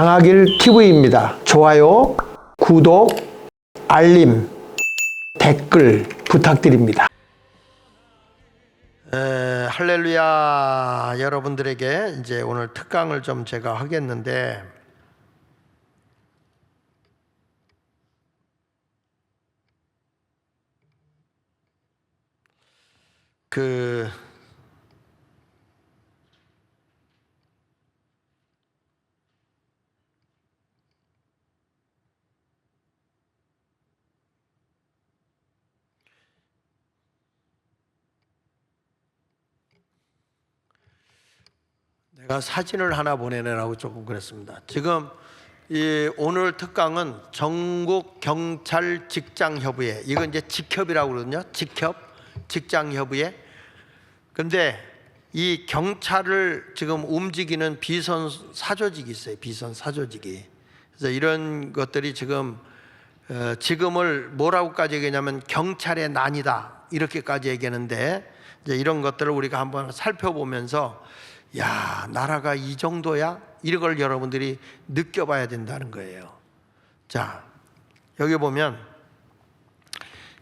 장학일 TV입니다. 좋아요, 구독, 알림, 댓글 부탁드립니다. 할렐루야. 여러분들에게 이제 오늘 특강을 좀 제가 하겠는데, 내가 사진을 하나 보내내라고 조금 그랬습니다. 지금 오늘 특강은 전국 경찰 직장협의회, 이건 이제 직협이라고 그러거든요. 직협, 직장협의회. 근데 이 경찰을 지금 움직이는 비선 사조직이 있어요. 비선 사조직이. 그래서 이런 것들이 지금을 뭐라고까지 얘기하냐면 경찰의 난이다, 이렇게까지 얘기하는데, 이제 이런 것들을 우리가 한번 살펴보면서, 야, 나라가 이 정도야? 이런 걸 여러분들이 느껴봐야 된다는 거예요. 자, 여기 보면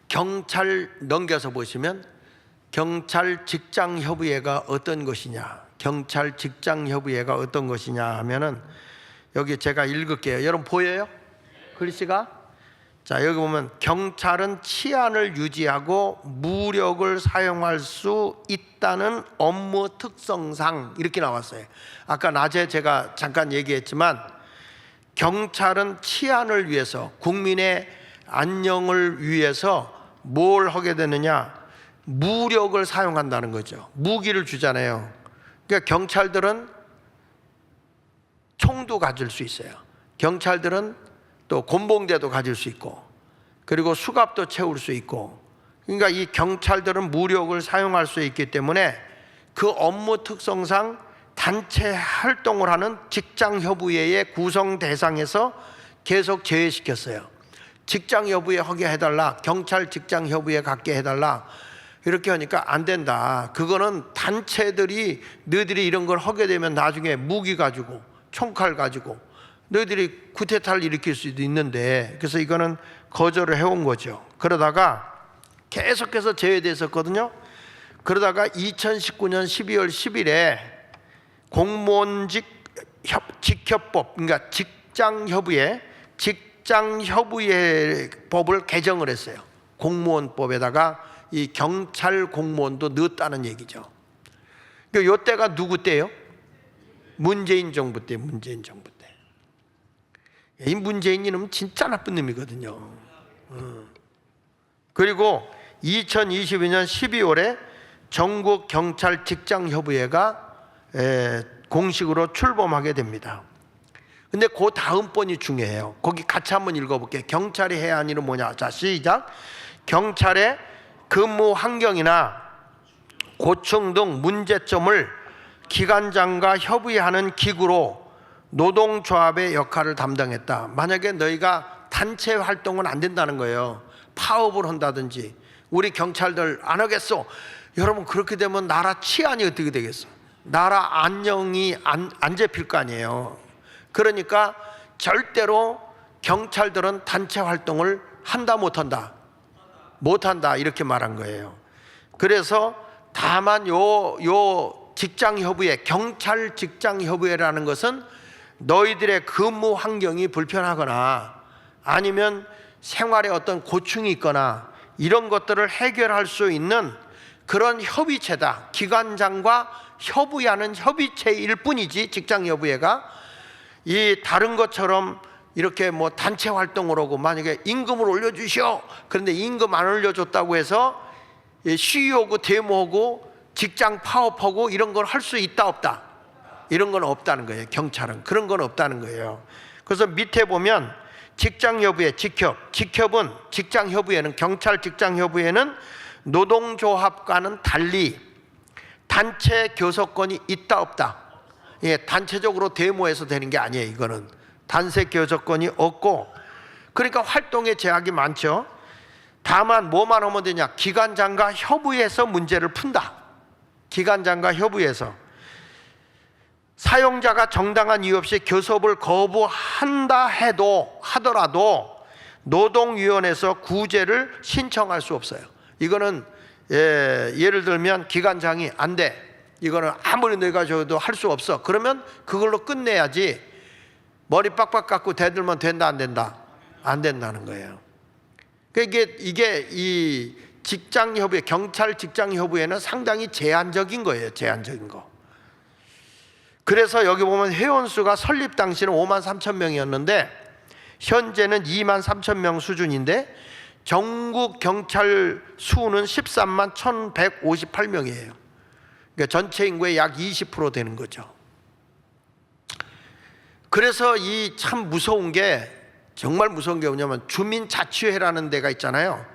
경찰 넘겨서 보시면 경찰 직장협의회가 어떤 것이냐, 경찰 직장협의회가 어떤 것이냐 하면은, 여기 제가 읽을게요. 여러분 보여요? 글씨가? 자, 여기 보면 경찰은 치안을 유지하고 무력을 사용할 수 있다는 업무 특성상, 이렇게 나왔어요. 아까 낮에 제가 잠깐 얘기했지만, 경찰은 치안을 위해서, 국민의 안녕을 위해서 뭘 하게 되느냐, 무력을 사용한다는 거죠. 무기를 주잖아요. 그러니까 경찰들은 총도 가질 수 있어요. 경찰들은 또 곤봉대도 가질 수 있고, 그리고 수갑도 채울 수 있고, 그러니까 이 경찰들은 무력을 사용할 수 있기 때문에 그 업무 특성상 단체 활동을 하는 직장협의회의 구성 대상에서 계속 제외시켰어요. 직장협의회 하게 해달라, 경찰 직장협의회 갖게 해달라, 이렇게 하니까 안 된다. 그거는 단체들이 너희들이 이런 걸 하게 되면 나중에 무기 가지고, 총칼 가지고 너희들이 쿠데타를 일으킬 수도 있는데, 그래서 이거는 거절을 해온 거죠. 그러다가 계속해서 제외됐었거든요. 그러다가 2019년 12월 10일에 공무원직 직협법, 그러니까 직장협의회 법을 개정을 했어요. 공무원법에다가 이 경찰 공무원도 넣었다는 얘기죠. 그러니까 이때가 누구 때예요? 문재인 정부 때, 문재인 정부 때. 이 문재인 이놈은 진짜 나쁜 놈이거든요. 그리고 2022년 12월에 전국 경찰 직장협의회가 공식으로 출범하게 됩니다. 근데 그 다음 번이 중요해요. 거기 같이 한번 읽어볼게요. 경찰이 해야 하는 일은 뭐냐? 자, 시작. 경찰의 근무 환경이나 고충 등 문제점을 기관장과 협의하는 기구로 노동조합의 역할을 담당했다. 만약에 너희가 단체 활동은 안 된다는 거예요. 파업을 한다든지, 우리 경찰들 안 하겠어. 여러분, 그렇게 되면 나라 치안이 어떻게 되겠어? 나라 안녕이 안 잡힐 거 아니에요. 그러니까 절대로 경찰들은 단체 활동을 한다 못한다? 못한다, 이렇게 말한 거예요. 그래서 다만 요 직장협의회, 경찰 직장협의회라는 것은 너희들의 근무 환경이 불편하거나 아니면 생활에 어떤 고충이 있거나 이런 것들을 해결할 수 있는 그런 협의체다. 기관장과 협의하는 협의체일 뿐이지, 직장협의회가 이 다른 것처럼 이렇게 뭐 단체 활동을 하고, 만약에 임금을 올려주시오, 그런데 임금 안 올려줬다고 해서 시위하고 데모하고 직장 파업하고 이런 걸 할 수 있다 없다? 이런 건 없다는 거예요. 경찰은 그런 건 없다는 거예요. 그래서 밑에 보면 직장협의회, 직협은, 직장협의회는, 경찰 직장협의회는 노동조합과는 달리 단체 교섭권이 있다 없다? 예, 단체적으로 데모해서 되는 게 아니에요. 이거는 단체 교섭권이 없고, 그러니까 활동에 제약이 많죠. 다만 뭐만 하면 되냐? 기관장과 협의해서 문제를 푼다. 기관장과 협의해서. 사용자가 정당한 이유 없이 교섭을 거부한다 하더라도 노동위원회에서 구제를 신청할 수 없어요. 이거는 예를 들면 기관장이 안 돼. 이거는 아무리 내가 줘도 할 수 없어. 그러면 그걸로 끝내야지. 머리 빡빡 깎고 대들면 된다 안 된다? 안 된다는 거예요. 그러니까 이게 이 직장협의회, 경찰 직장협의회는 상당히 제한적인 거예요. 제한적인 거. 그래서 여기 보면 회원수가 설립 당시는 5만 3천 명이었는데 현재는 2만 3천 명 수준인데 전국 경찰 수는 13만 1,158명이에요. 그러니까 전체 인구의 약 20% 되는 거죠. 그래서 이 참 무서운 게, 정말 무서운 게 뭐냐면 주민자치회라는 데가 있잖아요.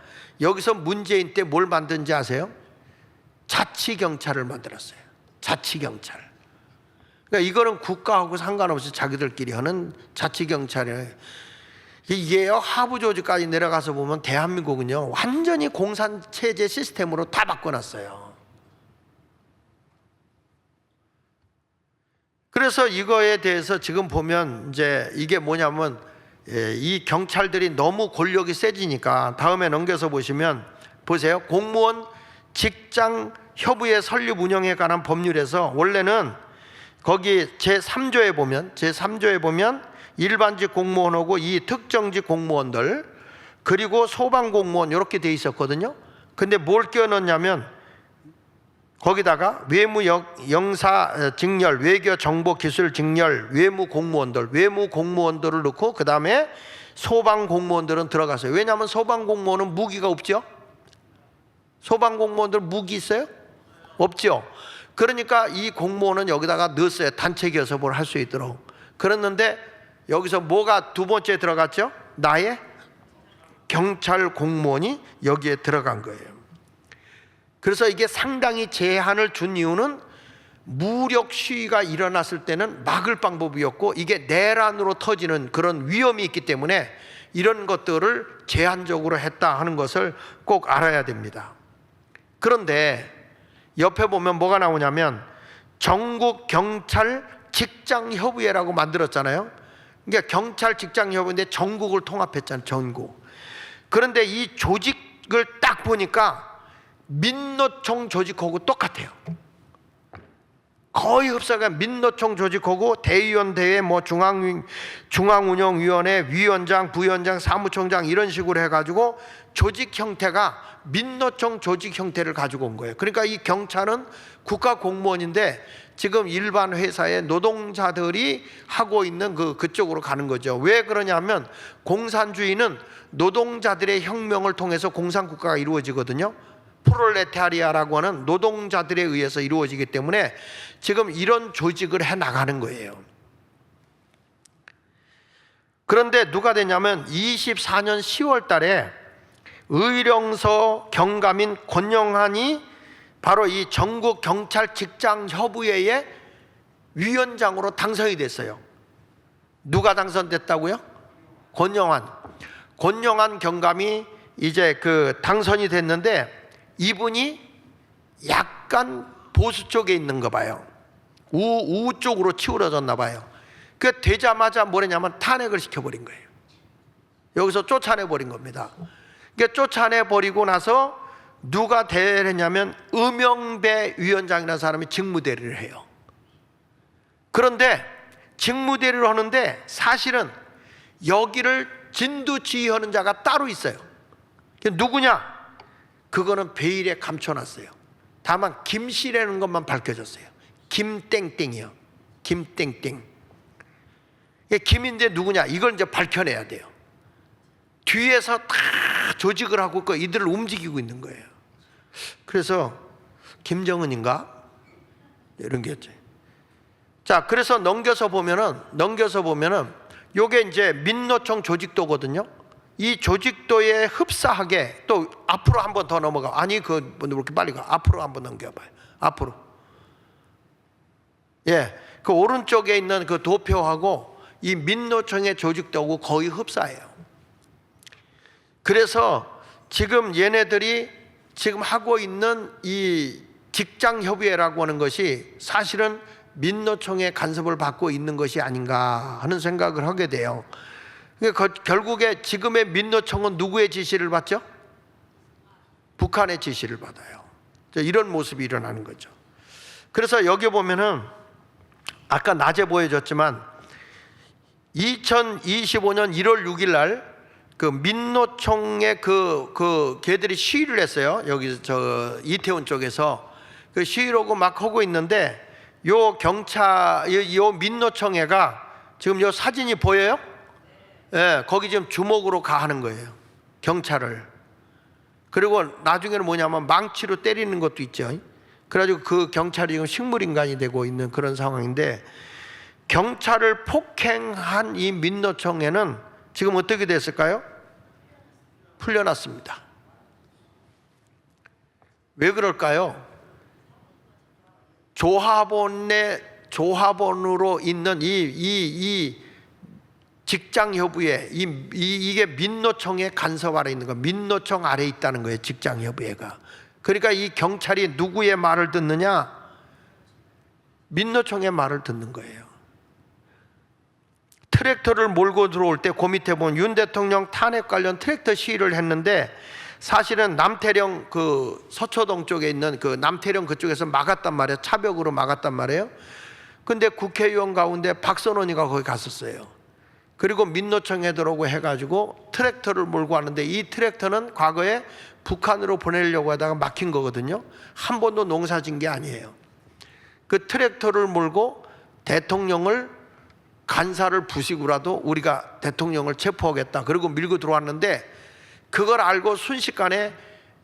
여기서 문재인 때 뭘 만든지 아세요? 자치경찰을 만들었어요. 자치경찰. 그러니까 이거는 국가하고 상관없이 자기들끼리 하는 자치경찰이에요. 이게요, 하부 조직까지 내려가서 보면 대한민국은요 완전히 공산체제 시스템으로 다 바꿔놨어요. 그래서 이거에 대해서 지금 보면 이제 이게 뭐냐면 이 경찰들이 너무 권력이 세지니까 다음에 넘겨서 보시면 보세요. 공무원 직장 협의회 설립 운영에 관한 법률에서 원래는 거기 제3조에 보면 일반직 공무원하고 이 특정직 공무원들 그리고 소방공무원 이렇게 돼 있었거든요. 근데 뭘 끼워넣냐면 거기다가 외무 영사 직렬, 외교 정보 기술 직렬, 외무 공무원들을 넣고 그 다음에 소방 공무원들은 들어갔어요. 왜냐하면 소방 공무원은 무기가 없죠. 소방 공무원들 무기 있어요? 없죠. 그러니까 이 공무원은 여기다가 넣었어요. 단체 교섭을 할 수 있도록. 그랬는데 여기서 뭐가 두 번째 들어갔죠? 나의 경찰 공무원이 여기에 들어간 거예요. 그래서 이게 상당히 제한을 준 이유는 무력 시위가 일어났을 때는 막을 방법이었고 이게 내란으로 터지는 그런 위험이 있기 때문에 이런 것들을 제한적으로 했다 하는 것을 꼭 알아야 됩니다. 그런데 옆에 보면 뭐가 나오냐면 전국 경찰 직장협의회라고 만들었잖아요. 그러니까 경찰 직장협의회인데 전국을 통합했잖아요. 전국. 그런데 이 조직을 딱 보니까 민노총 조직하고 똑같아요. 거의 흡사가 민노총 조직하고 대의원 대회 뭐 중앙운영위원회 위원장 부위원장 사무총장 이런 식으로 해가지고 조직 형태가 민노총 조직 형태를 가지고 온 거예요. 그러니까 이 경찰은 국가 공무원인데 지금 일반 회사의 노동자들이 하고 있는 그쪽으로 가는 거죠. 왜 그러냐면 공산주의는 노동자들의 혁명을 통해서 공산국가가 이루어지거든요. 프롤레타리아라고 하는 노동자들에 의해서 이루어지기 때문에 지금 이런 조직을 해 나가는 거예요. 그런데 누가 되냐면 24년 10월 달에 의령서 경감인 권영한이 바로 이 전국 경찰 직장 협의회의 위원장으로 당선이 됐어요. 누가 당선됐다고요? 권영한 경감이 이제 당선이 됐는데 이분이 약간 보수 쪽에 있는가 봐요. 우우 쪽으로 치우러졌나 봐요. 그 되자마자 뭐랬냐면 탄핵을 시켜버린 거예요. 여기서 쫓아내버린 겁니다. 그러니까 쫓아내버리고 나서 누가 대회를 했냐면 음영배 위원장이라는 사람이 직무대리를 해요. 그런데 직무대리를 하는데 사실은 여기를 진두지휘하는 자가 따로 있어요. 누구냐? 그거는 베일에 감춰놨어요. 다만 김씨라는 것만 밝혀졌어요. 김땡땡이요. 김땡땡. 김인데 누구냐? 이걸 이제 밝혀내야 돼요. 뒤에서 다 조직을 하고 이들을 움직이고 있는 거예요. 그래서 김정은인가? 이런 게 있죠. 자, 그래서 넘겨서 보면은 요게 이제 민노총 조직도거든요. 이 조직도에 흡사하게 또 앞으로 한 번 더 넘어가. 아니 왜 이렇게 빨리 가? 앞으로 한번 넘겨봐요. 앞으로. 예, 그 오른쪽에 있는 그 도표하고 이 민노총의 조직도하고 거의 흡사해요. 그래서 지금 얘네들이 지금 하고 있는 이 직장협의회라고 하는 것이 사실은 민노총의 간섭을 받고 있는 것이 아닌가 하는 생각을 하게 돼요. 그러니까 결국에 지금의 민노총은 누구의 지시를 받죠? 북한의 지시를 받아요. 이런 모습이 일어나는 거죠. 그래서 여기 보면은 아까 낮에 보여줬지만 2025년 1월 6일 날 그 민노총의 걔들이 시위를 했어요. 여기 저 이태원 쪽에서 그 시위를 하고 막 하고 있는데 요 민노총회가 지금 요 사진이 보여요? 예, 거기 지금 주먹으로 가하는 거예요. 경찰을. 그리고 나중에는 뭐냐면 망치로 때리는 것도 있죠. 그래가지고 그 경찰이 지금 식물인간이 되고 있는 그런 상황인데, 경찰을 폭행한 이 민노총회는 지금 어떻게 됐을까요? 풀려났습니다. 왜 그럴까요? 조합원으로 있는 이 직장협의회, 이게 민노총의 간섭 아래 있는 거, 민노총 아래 있다는 거예요. 직장협의회가. 그러니까 이 경찰이 누구의 말을 듣느냐? 민노총의 말을 듣는 거예요. 트랙터를 몰고 들어올 때 그 밑에 보면 윤 대통령 탄핵 관련 트랙터 시위를 했는데, 사실은 남태령 그 서초동 쪽에 있는 그 남태령 그쪽에서 막았단 말이에요. 차벽으로 막았단 말이에요. 근데 국회의원 가운데 박선원이가 거기 갔었어요. 그리고 민노총에 들어오고 해가지고 트랙터를 몰고 왔는데, 이 트랙터는 과거에 북한으로 보내려고 하다가 막힌 거거든요. 한 번도 농사 진 게 아니에요. 그 트랙터를 몰고 대통령을 간사를 부시고라도 우리가 대통령을 체포하겠다, 그리고 밀고 들어왔는데, 그걸 알고 순식간에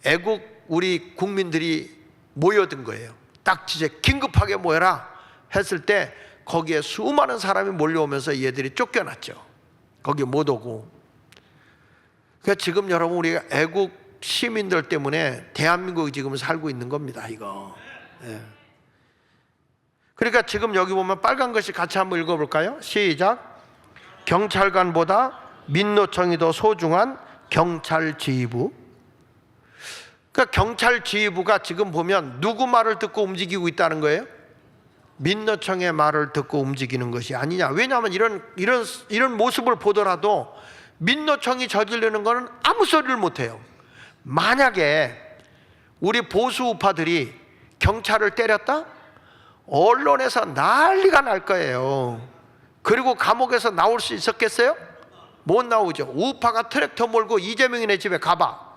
애국 우리 국민들이 모여든 거예요. 딱 진짜 긴급하게 모여라 했을 때 거기에 수많은 사람이 몰려오면서 얘들이 쫓겨났죠. 거기 못 오고. 그러니까 지금 여러분, 우리가 애국 시민들 때문에 대한민국이 지금 살고 있는 겁니다, 이거. 예. 그러니까 지금 여기 보면 빨간 것이 같이 한번 읽어볼까요? 시작. 경찰관보다 민노총이 더 소중한 경찰지휘부. 그러니까 경찰지휘부가 지금 보면 누구 말을 듣고 움직이고 있다는 거예요? 민노총의 말을 듣고 움직이는 것이 아니냐. 왜냐하면 이런 모습을 보더라도 민노총이 저지르는 것은 아무 소리를 못해요. 만약에 우리 보수 우파들이 경찰을 때렸다? 언론에서 난리가 날 거예요. 그리고 감옥에서 나올 수 있었겠어요? 못 나오죠. 우파가 트랙터 몰고 이재명이네 집에 가봐,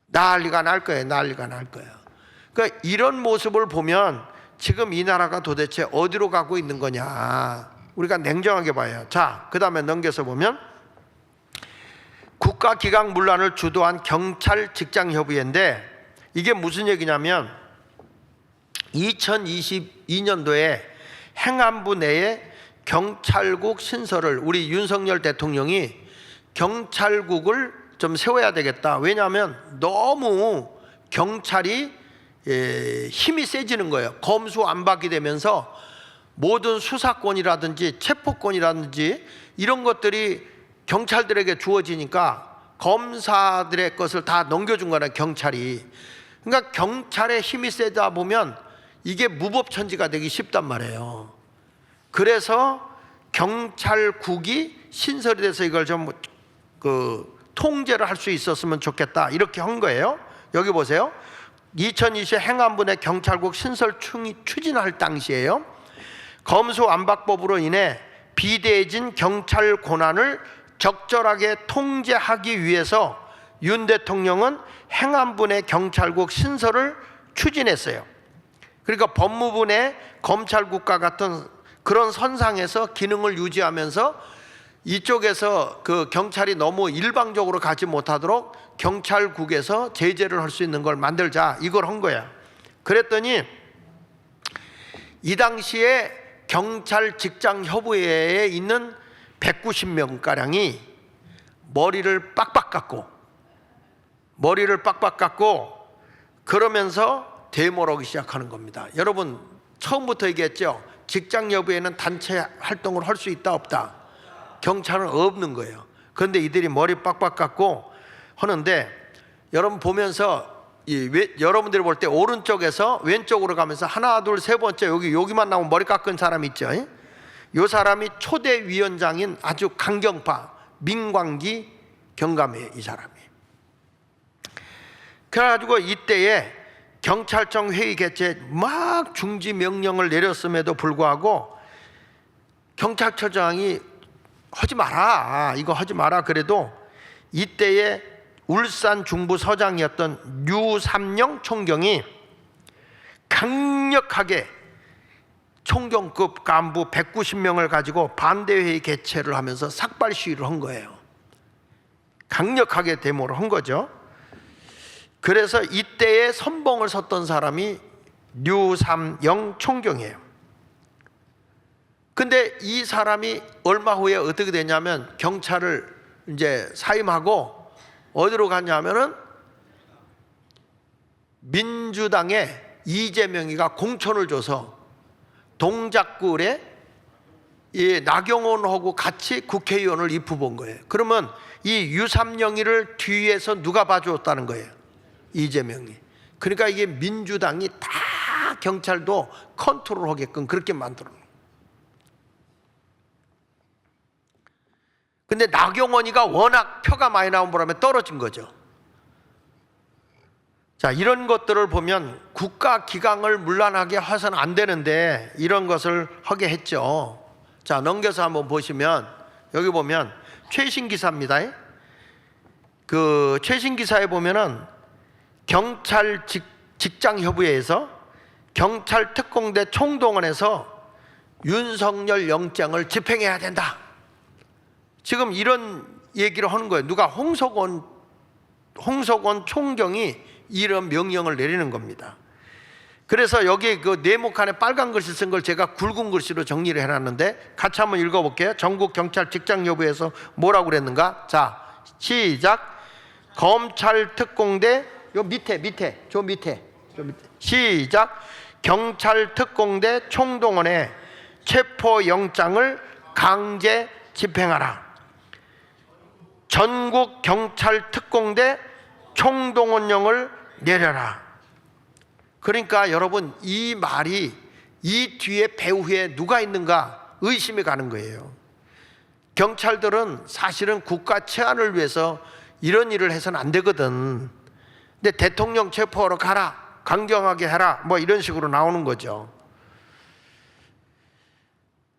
난리가 날 거예요. 난리가 날 거예요. 그러니까 이런 모습을 보면 지금 이 나라가 도대체 어디로 가고 있는 거냐, 우리가 냉정하게 봐요. 자, 그 다음에 넘겨서 보면 국가기강문란을 주도한 경찰 직장협의회인데, 이게 무슨 얘기냐면 2022년도에 행안부 내에 경찰국 신설을 우리 윤석열 대통령이 경찰국을 좀 세워야 되겠다. 왜냐하면 너무 경찰이 힘이 세지는 거예요. 검수안박이 되면서 모든 수사권이라든지 체포권이라든지 이런 것들이 경찰들에게 주어지니까 검사들의 것을 다 넘겨준 거나 경찰이. 그러니까 경찰의 힘이 세다 보면 이게 무법천지가 되기 쉽단 말이에요. 그래서 경찰국이 신설이 돼서 이걸 좀 통제를 할 수 있었으면 좋겠다, 이렇게 한 거예요. 여기 보세요. 2020 행안부 내 경찰국 신설 추진할 당시에요, 검수안박법으로 인해 비대해진 경찰 권한을 적절하게 통제하기 위해서 윤 대통령은 행안부 내 경찰국 신설을 추진했어요. 그러니까 법무부 내 검찰국과 같은 그런 선상에서 기능을 유지하면서 이쪽에서 그 경찰이 너무 일방적으로 가지 못하도록 경찰국에서 제재를 할 수 있는 걸 만들자, 이걸 한 거야. 그랬더니 이 당시에 경찰 직장 협의회에 있는 190명가량이 머리를 빡빡 깎고 그러면서 데모를 하기 시작하는 겁니다. 여러분, 처음부터 얘기했죠. 직장협의회는 단체 활동을 할 수 있다 없다? 경찰은 없는 거예요. 그런데 이들이 머리 빡빡 깎고 하는데, 여러분 보면서 여러분들이 볼 때 오른쪽에서 왼쪽으로 가면서 하나 둘 세 번째 여기만 나오면 머리 깎은 사람 있죠. 이 사람이 초대 위원장인 아주 강경파 민광기 경감이에요. 이 사람이. 그래가지고 이때에 경찰청 회의 개최 막 중지 명령을 내렸음에도 불구하고 경찰청장이 하지 마라, 이거 하지 마라 그래도 이때에 울산 중부서장이었던 류삼영 총경이 강력하게 총경급 간부 190명을 가지고 반대회의 개최를 하면서 삭발 시위를 한 거예요. 강력하게 데모를 한 거죠. 그래서 이때에 선봉을 섰던 사람이 류삼영 총경이에요. 근데 이 사람이 얼마 후에 어떻게 되냐면 경찰을 이제 사임하고 어디로 갔냐면은 민주당의 이재명이가 공천을 줘서 동작구에 이 나경원하고 같이 국회의원을 입후본 거예요. 그러면 이 유삼영이를 뒤에서 누가 봐줬다는 거예요? 이재명이. 그러니까 이게 민주당이 다 경찰도 컨트롤하게끔 그렇게 만들어 놓은 거예요. 근데 나경원이가 워낙 표가 많이 나온 바람에 떨어진 거죠. 자, 이런 것들을 보면 국가 기강을 문란하게 해서는 안 되는데 이런 것을 하게 했죠. 자, 넘겨서 한번 보시면 여기 보면 최신 기사입니다. 그 최신 기사에 보면은 경찰 직장협의회에서 경찰 특공대 총동원해서 윤석열 영장을 집행해야 된다. 지금 이런 얘기를 하는 거예요. 누가 홍석원 총경이 이런 명령을 내리는 겁니다. 그래서 여기 그 네모칸에 빨간 글씨 쓴 걸 제가 굵은 글씨로 정리를 해놨는데 같이 한번 읽어볼게요. 전국 경찰 직장여부에서 뭐라고 그랬는가? 자, 시작. 검찰 특공대 요 밑에 시작. 경찰 특공대 총동원에 체포영장을 강제 집행하라. 전국 경찰 특공대 총동원령을 내려라. 그러니까 여러분 이 말이 이 뒤에 배후에 누가 있는가 의심이 가는 거예요. 경찰들은 사실은 국가 치안을 위해서 이런 일을 해서는 안 되거든. 근데 대통령 체포하러 가라, 강경하게 해라, 뭐 이런 식으로 나오는 거죠.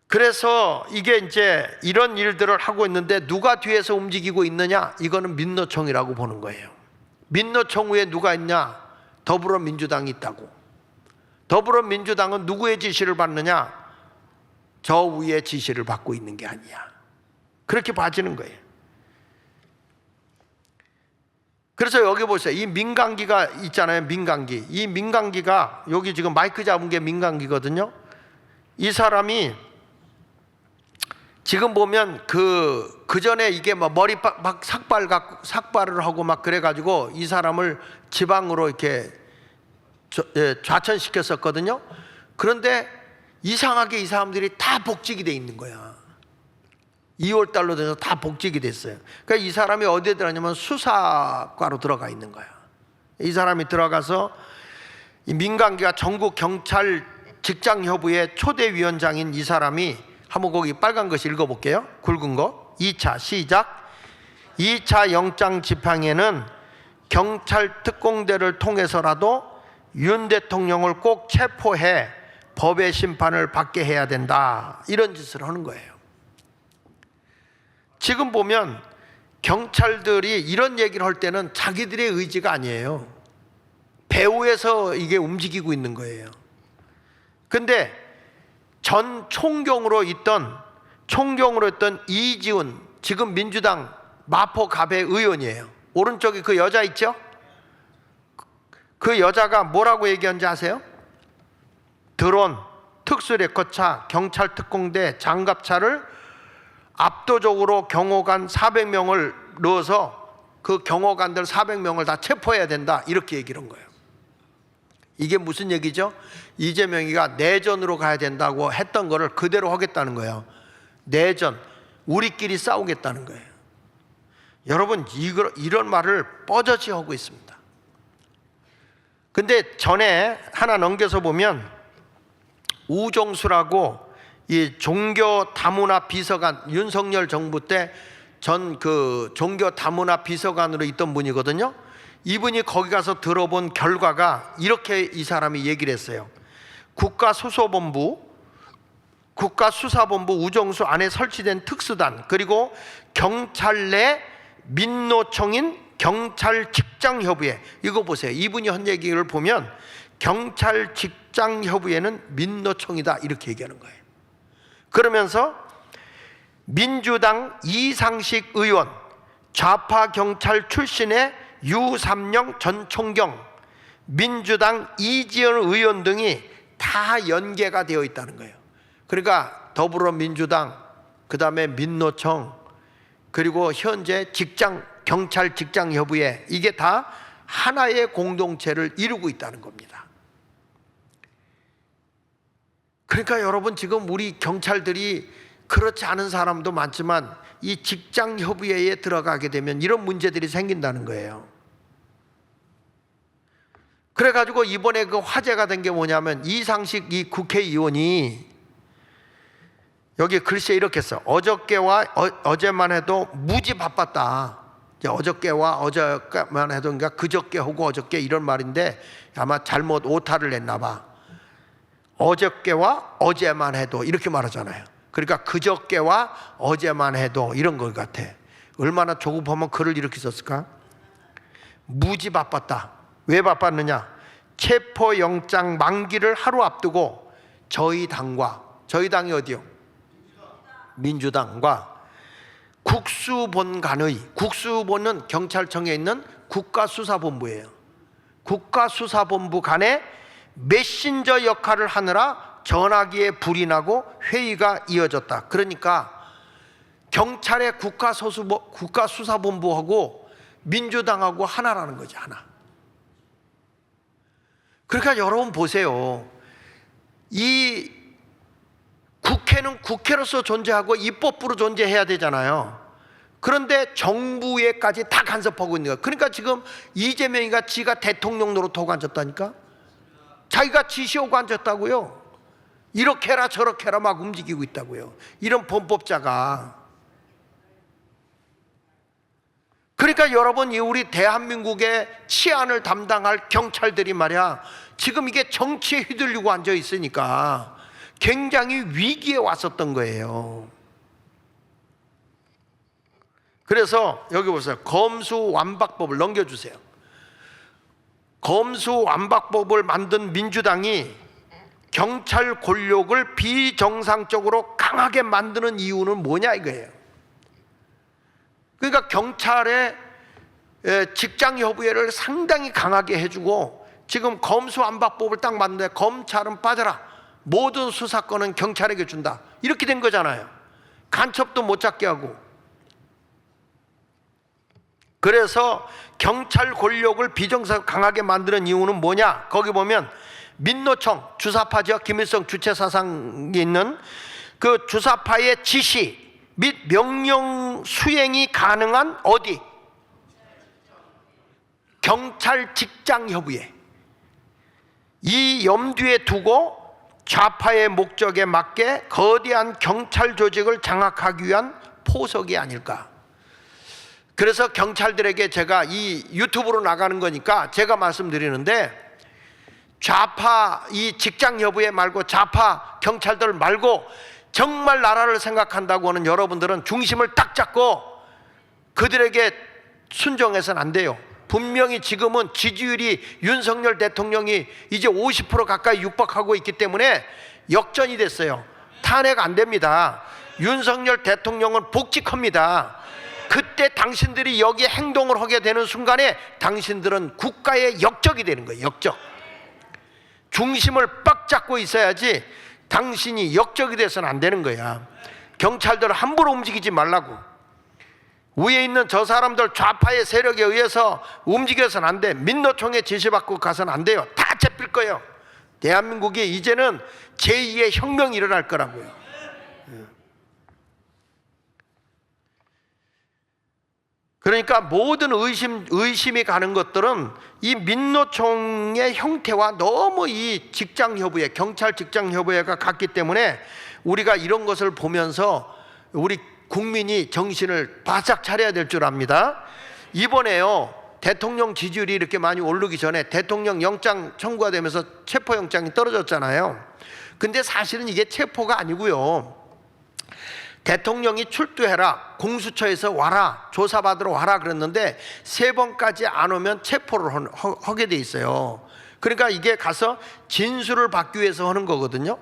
그래서 이게 이제 이런 일들을 하고 있는데 누가 뒤에서 움직이고 있느냐? 이거는 민노총이라고 보는 거예요. 민노총 위에 누가 있냐? 더불어민주당이 있다고. 더불어민주당은 누구의 지시를 받느냐? 저 위의 지시를 받고 있는 게 아니야. 그렇게 봐지는 거예요. 그래서 여기 보세요. 이 민강기가 있잖아요. 민강기. 이 민강기가 여기 지금 마이크 잡은 게 민강기거든요. 이 사람이 지금 보면 그 전에 이게 막 머리 막 삭발을 하고 막 그래가지고 이 사람을 지방으로 이렇게 좌천시켰었거든요. 그런데 이상하게 이 사람들이 다 복직이 돼 있는 거야. 2월 달로 돼서 다 복직이 됐어요. 그러니까 이 사람이 어디에 들어가냐면 수사과로 들어가 있는 거야. 이 사람이 들어가서 이 민강기가 전국 경찰 직장협의회 초대위원장인 이 사람이 한번 거기 빨간 것이 읽어볼게요. 굵은 거. 2차 시작. 2차 영장 집행에는 경찰 특공대를 통해서라도 윤 대통령을 꼭 체포해 법의 심판을 받게 해야 된다. 이런 짓을 하는 거예요. 지금 보면 경찰들이 이런 얘기를 할 때는 자기들의 의지가 아니에요. 배후에서 이게 움직이고 있는 거예요. 근데 전 총경으로 있던 이지훈 지금 민주당 마포갑의 의원이에요. 오른쪽에 그 여자 있죠? 그 여자가 뭐라고 얘기한지 아세요? 드론, 특수레커차, 경찰 특공대, 장갑차를 압도적으로 경호관 400명을 넣어서 그 경호관들 400명을 다 체포해야 된다. 이렇게 얘기를 한 거예요. 이게 무슨 얘기죠? 이재명이가 내전으로 가야 된다고 했던 거를 그대로 하겠다는 거예요. 내전, 우리끼리 싸우겠다는 거예요. 여러분 이런 말을 뻐젓이 하고 있습니다. 근데 전에 하나 넘겨서 보면 우종수라고 이 종교 다문화 비서관, 윤석열 정부 때 전 그 종교 다문화 비서관으로 있던 분이거든요. 이분이 거기 가서 들어본 결과가 이렇게 이 사람이 얘기를 했어요. 국가수사본부 우정수 안에 설치된 특수단, 그리고 경찰 내 민노총인 경찰 직장협의회, 이거 보세요. 이분이 한 얘기를 보면 경찰 직장협의회는 민노총이다 이렇게 얘기하는 거예요. 그러면서 민주당 이상식 의원, 좌파 경찰 출신의 유삼영 전 총경, 민주당 이지연 의원 등이 다 연계가 되어 있다는 거예요. 그러니까 더불어민주당, 그 다음에 민노총, 그리고 현재 경찰 직장협의회, 이게 다 하나의 공동체를 이루고 있다는 겁니다. 그러니까 여러분, 지금 우리 경찰들이 그렇지 않은 사람도 많지만 이 직장협의회에 들어가게 되면 이런 문제들이 생긴다는 거예요. 그래가지고 이번에 그 화제가 된 게 뭐냐면, 이상식 이 국회의원이 여기 글씨에 이렇게 써. 어저께와 어제만 해도 무지 바빴다. 어저께와 어제만 해도, 그러니까 그저께 하고 어저께 이런 말인데 아마 잘못 오타를 냈나 봐. 어저께와 어제만 해도 이렇게 말하잖아요. 그러니까 그저께와 어제만 해도 이런 것 같아. 얼마나 조급하면 글을 이렇게 썼을까? 무지 바빴다. 왜 바빴느냐? 체포영장 만기를 하루 앞두고 저희 당이 어디요? 민주당과 국수본은 경찰청에 있는 국가수사본부예요. 국가수사본부 간에 메신저 역할을 하느라 전화기에 불이 나고 회의가 이어졌다. 그러니까 경찰의 국가수사본부하고 민주당하고 하나라는 거지, 하나. 그러니까 여러분 보세요. 이 국회는 국회로서 존재하고 입법부로 존재해야 되잖아요. 그런데 정부에까지 다 간섭하고 있는 거야. 그러니까 지금 이재명이가 지가 대통령 노릇하고 앉았다니까. 자기가 지시하고 앉았다고요. 이렇게 해라 저렇게 해라 막 움직이고 있다고요. 이런 범법자가. 그러니까 여러분, 우리 대한민국의 치안을 담당할 경찰들이 말이야, 지금 이게 정치에 휘둘리고 앉아 있으니까 굉장히 위기에 왔었던 거예요. 그래서 여기 보세요. 검수완박법을 넘겨주세요. 검수완박법을 만든 민주당이 경찰 권력을 비정상적으로 강하게 만드는 이유는 뭐냐 이거예요. 그러니까 경찰의 직장협의회를 상당히 강하게 해주고, 지금 검수완박법을 딱 만드는데 검찰은 빠져라, 모든 수사권은 경찰에게 준다, 이렇게 된 거잖아요. 간첩도 못 잡게 하고. 그래서 경찰 권력을 비정상 강하게 만드는 이유는 뭐냐? 거기 보면 민노총, 주사파죠. 김일성 주체 사상이 있는 그 주사파의 지시 및 명령 수행이 가능한 어디? 경찰 직장협의회. 이 염두에 두고 좌파의 목적에 맞게 거대한 경찰 조직을 장악하기 위한 포석이 아닐까. 그래서 경찰들에게 제가 이 유튜브로 나가는 거니까 제가 말씀드리는데, 좌파 이 직장협의회 말고 좌파 경찰들 말고 정말 나라를 생각한다고 하는 여러분들은 중심을 딱 잡고 그들에게 순종해서는 안 돼요. 분명히 지금은 지지율이 윤석열 대통령이 이제 50% 가까이 육박하고 있기 때문에 역전이 됐어요. 탄핵 안 됩니다. 윤석열 대통령은 복직합니다. 그때 당신들이 여기에 행동을 하게 되는 순간에 당신들은 국가의 역적이 되는 거예요. 역적. 중심을 빡 잡고 있어야지 당신이 역적이 돼서는 안 되는 거야. 경찰들 함부로 움직이지 말라고. 위에 있는 저 사람들 좌파의 세력에 의해서 움직여서는 안 돼. 민노총에 지시받고 가서는 안 돼요. 다 잡힐 거예요. 대한민국에 이제는 제2의 혁명이 일어날 거라고요. 그러니까 모든 의심이 가는 것들은 이 민노총의 형태와 너무 이 직장협의회, 경찰 직장협의회가 같기 때문에 우리가 이런 것을 보면서 우리 국민이 정신을 바짝 차려야 될 줄 압니다. 이번에요, 대통령 지지율이 이렇게 많이 오르기 전에 대통령 영장 청구가 되면서 체포영장이 떨어졌잖아요. 근데 사실은 이게 체포가 아니고요, 대통령이 출두해라, 공수처에서 와라, 조사받으러 와라 그랬는데 3번까지 안 오면 체포를 하게 돼 있어요. 그러니까 이게 가서 진술을 받기 위해서 하는 거거든요.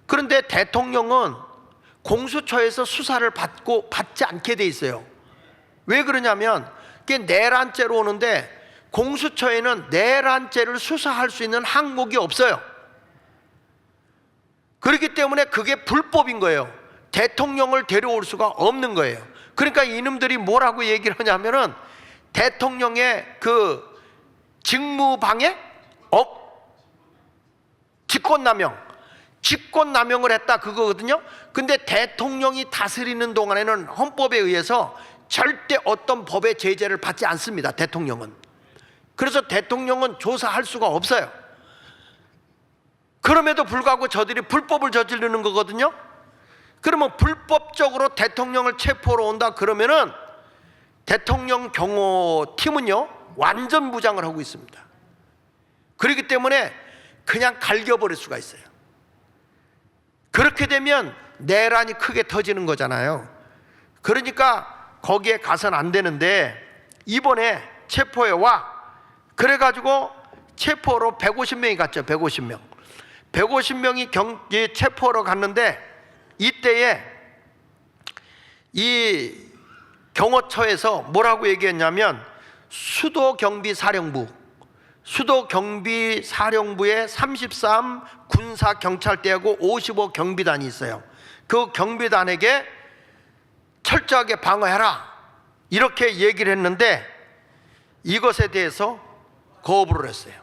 그런데 대통령은 공수처에서 수사를 받지 않게 돼 있어요. 왜 그러냐면 그게 내란죄로 오는데 공수처에는 내란죄를 수사할 수 있는 항목이 없어요. 그렇기 때문에 그게 불법인 거예요. 대통령을 데려올 수가 없는 거예요. 그러니까 이놈들이 뭐라고 얘기를 하냐면은 대통령의 그 직무방해? 직권남용을 했다 그거거든요. 근데 대통령이 다스리는 동안에는 헌법에 의해서 절대 어떤 법의 제재를 받지 않습니다. 대통령은. 그래서 대통령은 조사할 수가 없어요. 그럼에도 불구하고 저들이 불법을 저지르는 거거든요. 그러면 불법적으로 대통령을 체포로 온다 그러면은 대통령 경호팀은요 완전 무장을 하고 있습니다. 그렇기 때문에 그냥 갈겨버릴 수가 있어요. 그렇게 되면 내란이 크게 터지는 거잖아요. 그러니까 거기에 가서는 안 되는데 이번에 체포에 와. 그래가지고 체포로 150명이 갔죠. 150명이 체포로 갔는데 이때에 이 경호처에서 뭐라고 얘기했냐면 수도경비사령부의 33 군사경찰대하고 55 경비단이 있어요. 그 경비단에게 철저하게 방어해라 이렇게 얘기를 했는데 이것에 대해서 거부를 했어요.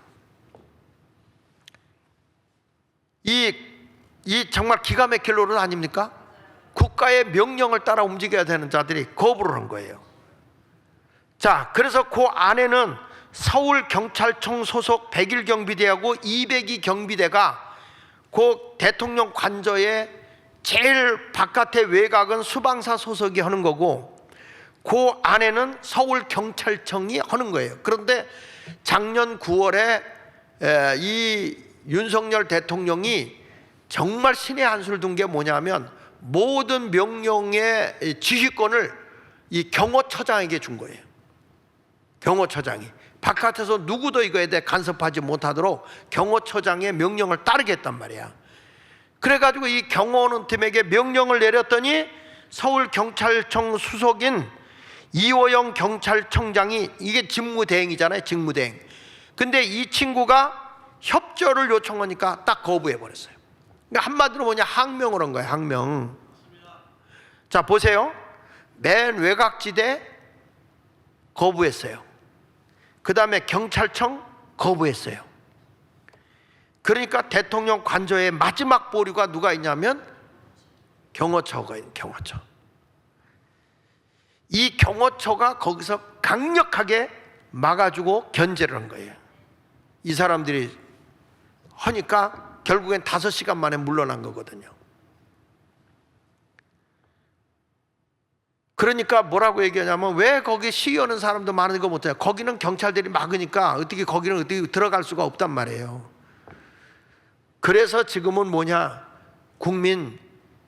이 정말 기가 막힐 노릇 아닙니까? 국가의 명령을 따라 움직여야 되는 자들이 거부를 한 거예요. 자, 그래서 그 안에는 서울경찰청 소속 101경비대하고 202 경비대가 그 대통령 관저의 제일 바깥의 외곽은 수방사 소속이 하는 거고 그 안에는 서울경찰청이 하는 거예요. 그런데 작년 9월에 이 윤석열 대통령이 정말 신의 한수를 둔 게 뭐냐면 모든 명령의 지휘권을 이 경호처장에게 준 거예요. 경호처장이 바깥에서 누구도 이거에 대해 간섭하지 못하도록 경호처장의 명령을 따르겠단 말이야. 그래가지고 이 경호원팀에게 명령을 내렸더니 서울경찰청 수석인 이호영 경찰청장이 이게 직무대행이잖아요. 직무대행. 근데 이 친구가 협조를 요청하니까 딱 거부해버렸어요. 그러니까 한마디로 뭐냐, 항명을 한 거예요. 항명. 자, 보세요. 맨 외곽지대 거부했어요. 그 다음에 경찰청 거부했어요. 그러니까 대통령 관저의 마지막 보류가 누가 있냐면 경호처가 있는 경호처. 이 경호처가 거기서 강력하게 막아주고 견제를 한 거예요. 이 사람들이 하니까 결국엔 5시간 만에 물러난 거거든요. 그러니까 뭐라고 얘기하냐면 왜 거기 시위하는 사람도 많은 거 못해요. 거기는 경찰들이 막으니까 어떻게 들어갈 수가 없단 말이에요. 그래서 지금은 뭐냐,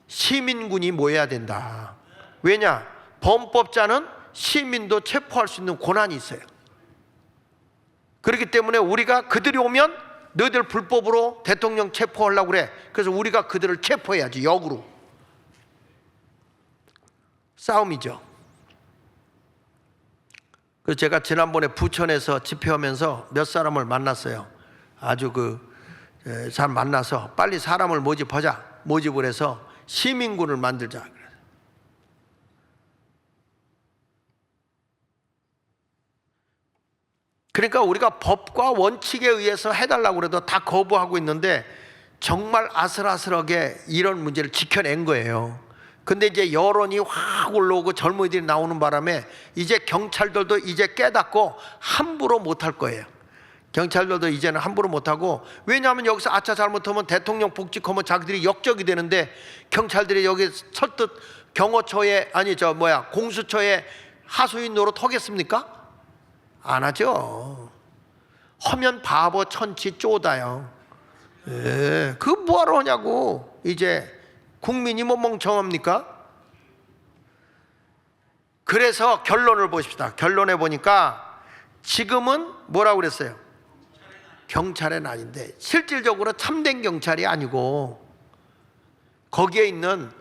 시민군이 모여야 된다. 왜냐, 범법자는 시민도 체포할 수 있는 권한이 있어요. 그렇기 때문에 우리가 그들이 오면 너희들 불법으로 대통령 체포하려고 그래. 그래서 우리가 그들을 체포해야지. 역으로. 싸움이죠. 그래서 제가 지난번에 부천에서 집회하면서 몇 사람을 만났어요. 아주 잘 만나서 빨리 사람을 모집하자. 모집을 해서 시민군을 만들자. 그러니까 우리가 법과 원칙에 의해서 해달라고 그래도 다 거부하고 있는데 정말 아슬아슬하게 이런 문제를 지켜낸 거예요. 근데 이제 여론이 확 올라오고 젊은이들이 나오는 바람에 이제 경찰들도 이제 깨닫고 함부로 못할 거예요. 경찰들도 이제는 함부로 못하고, 왜냐하면 여기서 아차 잘못하면 대통령 복직하면 자기들이 역적이 되는데, 경찰들이 여기 설득 경호처에 공수처에 하수인 노릇 하겠습니까? 안 하죠. 허면 바보 천치 쪼다요. 예, 그 뭐하러 하냐고. 이제 국민이 뭐 멍청합니까? 그래서 결론을 보십시다. 결론에 보니까 지금은 뭐라고 그랬어요? 경찰의 날인데, 실질적으로 참된 경찰이 아니고 거기에 있는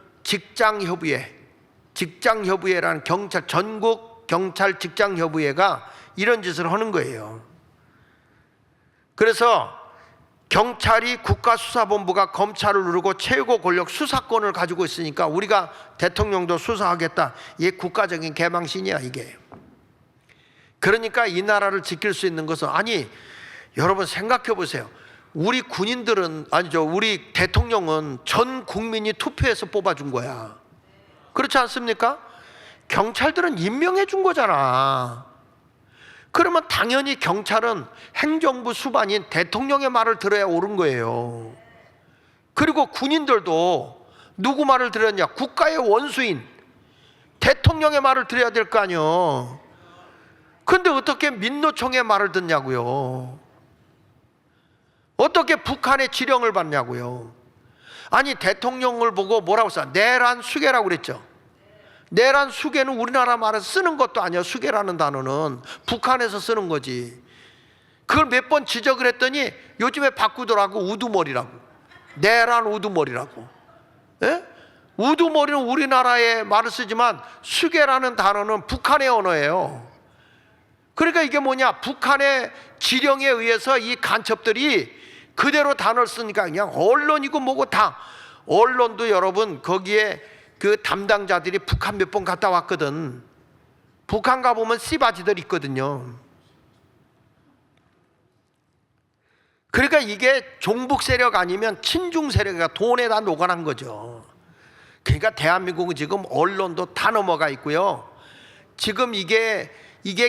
직장협의회라는 경찰, 전국 경찰 직장협의회가 이런 짓을 하는 거예요. 그래서 경찰이 국가수사본부가 검찰을 누르고 최고 권력 수사권을 가지고 있으니까 우리가 대통령도 수사하겠다. 이게 국가적인 개망신이야 이게. 그러니까 이 나라를 지킬 수 있는 것은, 아니 여러분 생각해 보세요. 우리 군인들은, 우리 대통령은 전 국민이 투표해서 뽑아준 거야. 그렇지 않습니까? 경찰들은 임명해 준 거잖아. 그러면 당연히 경찰은 행정부 수반인 대통령의 말을 들어야 옳은 거예요. 그리고 군인들도 누구 말을 들었냐? 국가의 원수인 대통령의 말을 들어야 될 거 아니에요. 근데 어떻게 민노총의 말을 듣냐고요? 어떻게 북한의 지령을 받냐고요? 아니 대통령을 보고 뭐라고 써? 내란 수계라고 그랬죠. 내란 수계는 우리나라 말에서 쓰는 것도 아니야. 수계라는 단어는 북한에서 쓰는 거지. 그걸 몇 번 지적을 했더니 요즘에 바꾸더라고. 우두머리라고. 내란 우두머리라고. 예? 우두머리는 우리나라의 말을 쓰지만 수계라는 단어는 북한의 언어예요. 그러니까 이게 뭐냐? 북한의 지령에 의해서 이 간첩들이 그대로 단어를 쓰니까 그냥 언론이고 뭐고 다. 언론도 여러분 거기에 그 담당자들이 북한 몇 번 갔다 왔거든. 북한 가보면 씨바지들 있거든요. 그러니까 이게 종북 세력 아니면 친중 세력이 돈에 다 녹아난 거죠. 그러니까 대한민국은 지금 언론도 다 넘어가 있고요. 지금 이게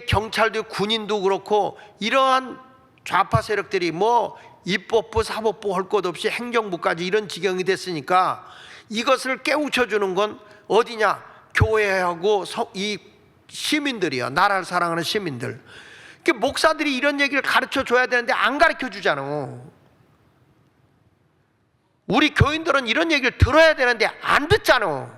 경찰도 군인도 그렇고 이러한 좌파 세력들이 뭐 입법부 사법부 할 것 없이 행정부까지 이런 지경이 됐으니까 이것을 깨우쳐주는 건 어디냐? 교회하고 이 시민들이야. 나라를 사랑하는 시민들. 목사들이 이런 얘기를 가르쳐 줘야 되는데 안 가르쳐 주잖아. 우리 교인들은 이런 얘기를 들어야 되는데 안 듣잖아.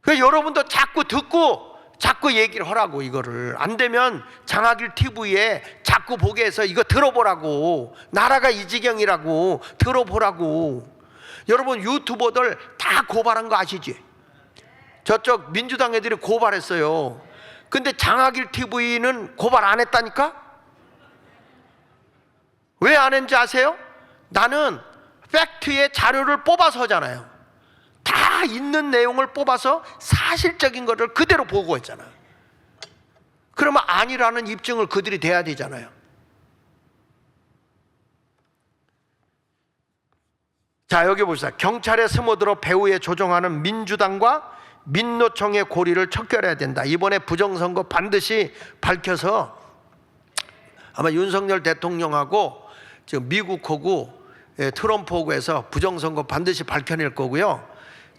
그래서 여러분도 자꾸 듣고 자꾸 얘기를 하라고. 이거를 안 되면 장하길 TV에 자꾸 보게 해서 이거 들어보라고. 나라가 이 지경이라고 들어보라고. 여러분 유튜버들 다 고발한 거 아시지? 저쪽 민주당 애들이 고발했어요. 근데 장하길 TV는 고발 안 했다니까? 왜 안 했는지 아세요? 나는 팩트의 자료를 뽑아서 하잖아요. 다 있는 내용을 뽑아서 사실적인 것을 그대로 보고했잖아요. 그러면 아니라는 입증을 그들이 대야 되잖아요. 자, 여기 보시다. 경찰에 스며들어 배후에 조종하는 민주당과 민노총의 고리를 척결해야 된다. 이번에 부정선거 반드시 밝혀서 아마 윤석열 대통령하고 지금 미국하고 트럼프하고 해서 부정선거 반드시 밝혀낼 거고요.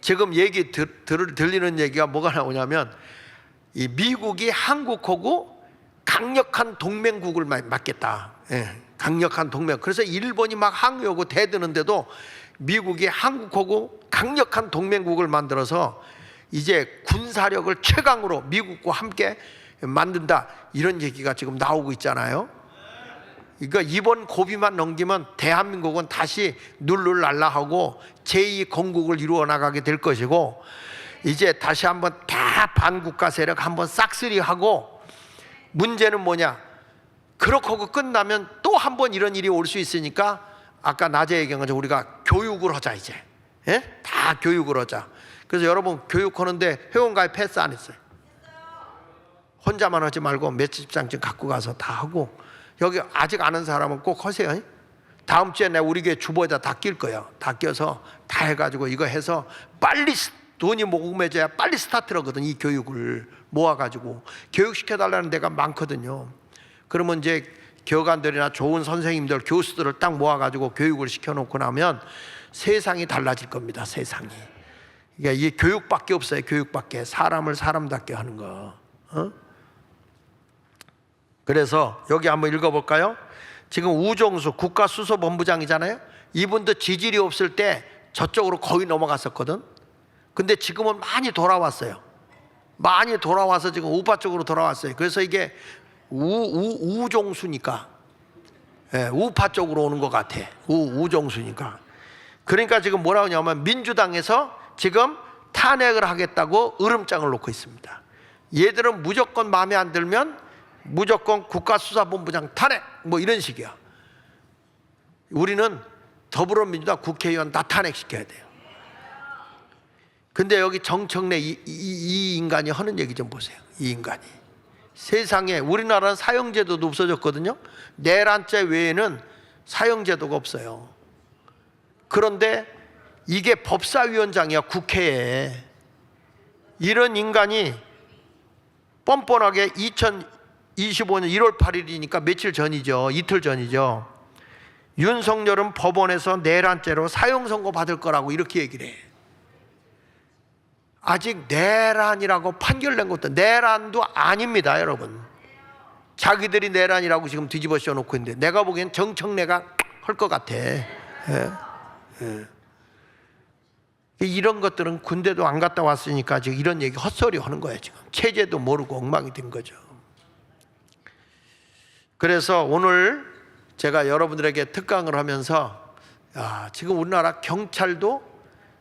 지금 들리는 얘기가 뭐가 나오냐면 이 미국이 한국하고 강력한 동맹국을 맺겠다. 강력한 동맹. 그래서 일본이 막 항의하고 대드는데도 미국이 한국하고 강력한 동맹국을 만들어서 이제 군사력을 최강으로 미국과 함께 만든다. 이런 얘기가 지금 나오고 있잖아요. 그러니까 이번 고비만 넘기면 대한민국은 다시 룰루랄라하고 제2건국을 이루어 나가게 될 것이고, 이제 다시 한번 다 반국가 세력 한번 싹쓸이하고, 문제는 뭐냐? 그렇게 하고 끝나면 또 한 번 이런 일이 올 수 있으니까 아까 낮에 얘기한 것처럼 우리가 교육을 하자. 이제 다 교육을 하자. 그래서 여러분 교육하는데 회원가입 패스 안 했어요. 혼자만 하지 말고 몇 집장쯤 갖고 가서 다 하고, 여기 아직 아는 사람은 꼭 하세요. 다음 주에 내가 우리 교회 주보에다 다 낄 거예요. 다 껴서 다 해가지고 이거 해서 빨리 돈이 모금해져야 빨리 스타트를 하거든. 이 교육을 모아가지고 교육시켜달라는 데가 많거든요. 그러면 이제 교관들이나 좋은 선생님들, 교수들을 딱 모아가지고 교육을 시켜놓고 나면 세상이 달라질 겁니다. 세상이. 그러니까 이게 교육밖에 없어요. 교육밖에. 사람을 사람답게 하는 거. 그래서 여기 한번 읽어볼까요? 지금 우종수 국가수소본부장이잖아요. 이분도 지질이 없을 때 저쪽으로 거의 넘어갔었거든. 근데 지금은 많이 돌아왔어요. 많이 돌아와서 지금 우파 쪽으로 돌아왔어요. 그래서 이게 우종수니까, 예, 우파 쪽으로 오는 것 같아. 우종수니까. 그러니까 지금 뭐라고 하냐면 민주당에서 지금 탄핵을 하겠다고 으름장을 놓고 있습니다. 얘들은 무조건 마음에 안 들면 무조건 국가수사본부장 탄핵, 뭐 이런 식이야. 우리는 더불어민주당 국회의원 다 탄핵시켜야 돼요. 근데 여기 정청래 이 인간이 하는 얘기 좀 보세요. 이 인간이 세상에, 우리나라는 사형제도도 없어졌거든요. 내란죄 외에는 사형제도가 없어요. 그런데 이게 법사위원장이야, 국회에. 이런 인간이 뻔뻔하게 2025년 1월 8일이니까 며칠 전이죠. 이틀 전이죠. 윤석열은 법원에서 내란죄로 사형 선고 받을 거라고 이렇게 얘기를 해. 아직 내란이라고 판결낸 것도 내란도 아닙니다, 여러분. 자기들이 내란이라고 지금 뒤집어 씌워놓고 있는데 내가 보기엔 정청래가 할 것 같아. 예? 예. 이런 것들은 군대도 안 갔다 왔으니까 지금 이런 얘기 헛소리 하는 거예요. 지금 체제도 모르고 엉망이 된 거죠. 그래서 오늘 제가 여러분들에게 특강을 하면서 지금 우리나라 경찰도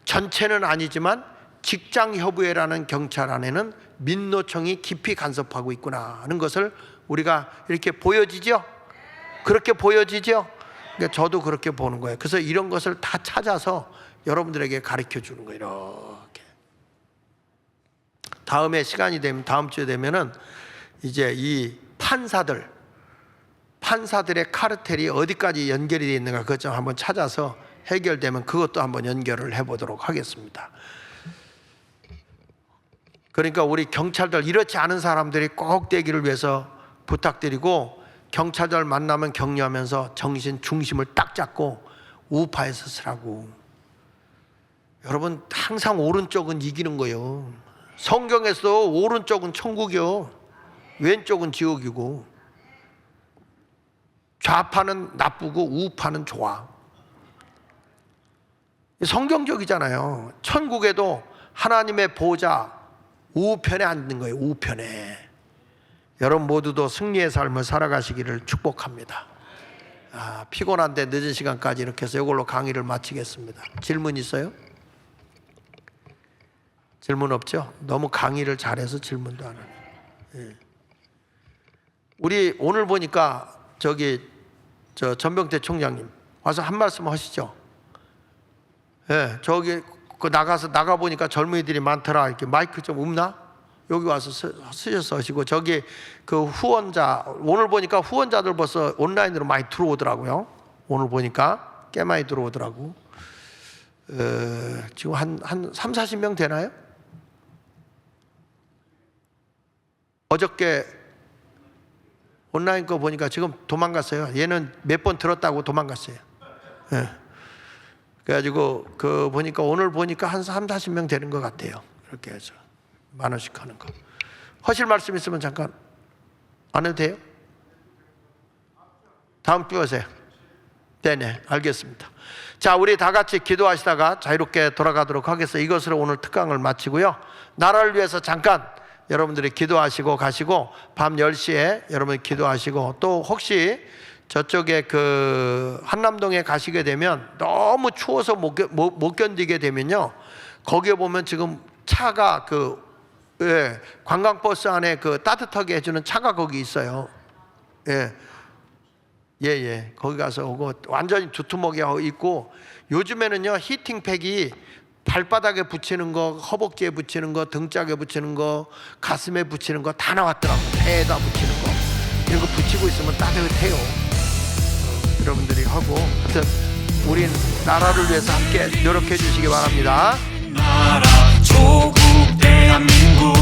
전체는 아니지만 직장협의회라는 경찰 안에는 민노총이 깊이 간섭하고 있구나 하는 것을 우리가 이렇게 보여지죠? 그렇게 보여지죠? 그러니까 저도 그렇게 보는 거예요. 그래서 이런 것을 다 찾아서 여러분들에게 가르쳐 주는 거예요. 이렇게. 다음에 시간이 되면, 다음 주에 되면은 이제 이 판사들의 카르텔이 어디까지 연결이 되어 있는가 그것 좀 한번 찾아서 해결되면 그것도 한번 연결을 해보도록 하겠습니다. 그러니까 우리 경찰들, 이렇지 않은 사람들이 꼭 되기를 위해서 부탁드리고, 경찰들 만나면 격려하면서 정신 중심을 딱 잡고 우파에서 쓰라고. 여러분, 항상 오른쪽은 이기는 거예요. 성경에서도 오른쪽은 천국이요, 왼쪽은 지옥이고, 좌파는 나쁘고 우파는 좋아. 성경적이잖아요. 천국에도 하나님의 보좌 우편에 앉는 거예요. 우편에. 여러분 모두도 승리의 삶을 살아가시기를 축복합니다. 피곤한데 늦은 시간까지 이렇게 해서 이걸로 강의를 마치겠습니다. 질문 있어요? 질문 없죠? 너무 강의를 잘해서 질문도 안 하네. 예. 우리 오늘 보니까 저 전병태 총장님 와서 한 말씀 하시죠. 예, 저기 나가 보니까 젊은이들이 많더라. 이렇게 마이크 좀 없나? 여기 와서 쓰셔서 하시고, 저기 그 후원자, 오늘 보니까 후원자들 벌써 온라인으로 많이 들어오더라고요. 오늘 보니까 꽤 많이 들어오더라고. 지금 한 3, 40명 되나요? 어저께 온라인 거 보니까 지금 도망갔어요. 얘는 몇 번 들었다고 도망갔어요. 예. 그래가지고 그 보니까 오늘 보니까 한 3, 40명 되는 것 같아요. 이렇게 해서 10,000원씩 하는 거. 하실 말씀 있으면 잠깐 안 해도 돼요? 다음 주에 오세요. 네네, 알겠습니다. 자, 우리 다 같이 기도하시다가 자유롭게 돌아가도록 하겠습니다. 이것으로 오늘 특강을 마치고요. 나라를 위해서 잠깐 여러분들이 기도하시고 가시고, 밤 10시에 여러분이 기도하시고, 또 혹시 저쪽에 그 한남동에 가시게 되면 너무 추워서 못 견디게 되면요, 거기에 보면 지금 차가 관광버스 안에 그 따뜻하게 해주는 차가 거기 있어요. 거기 가서 오고, 완전히 두툼하게 있고, 요즘에는요 히팅팩이 발바닥에 붙이는 거, 허벅지에 붙이는 거, 등짝에 붙이는 거, 가슴에 붙이는 거 다 나왔더라고. 배에다 붙이는 거, 이런 거 붙이고 있으면 따뜻해요. 여러분들이 하고, 하여튼 우린 나라를 위해서 함께 노력해 주시기 바랍니다. 나라 조국 대한민국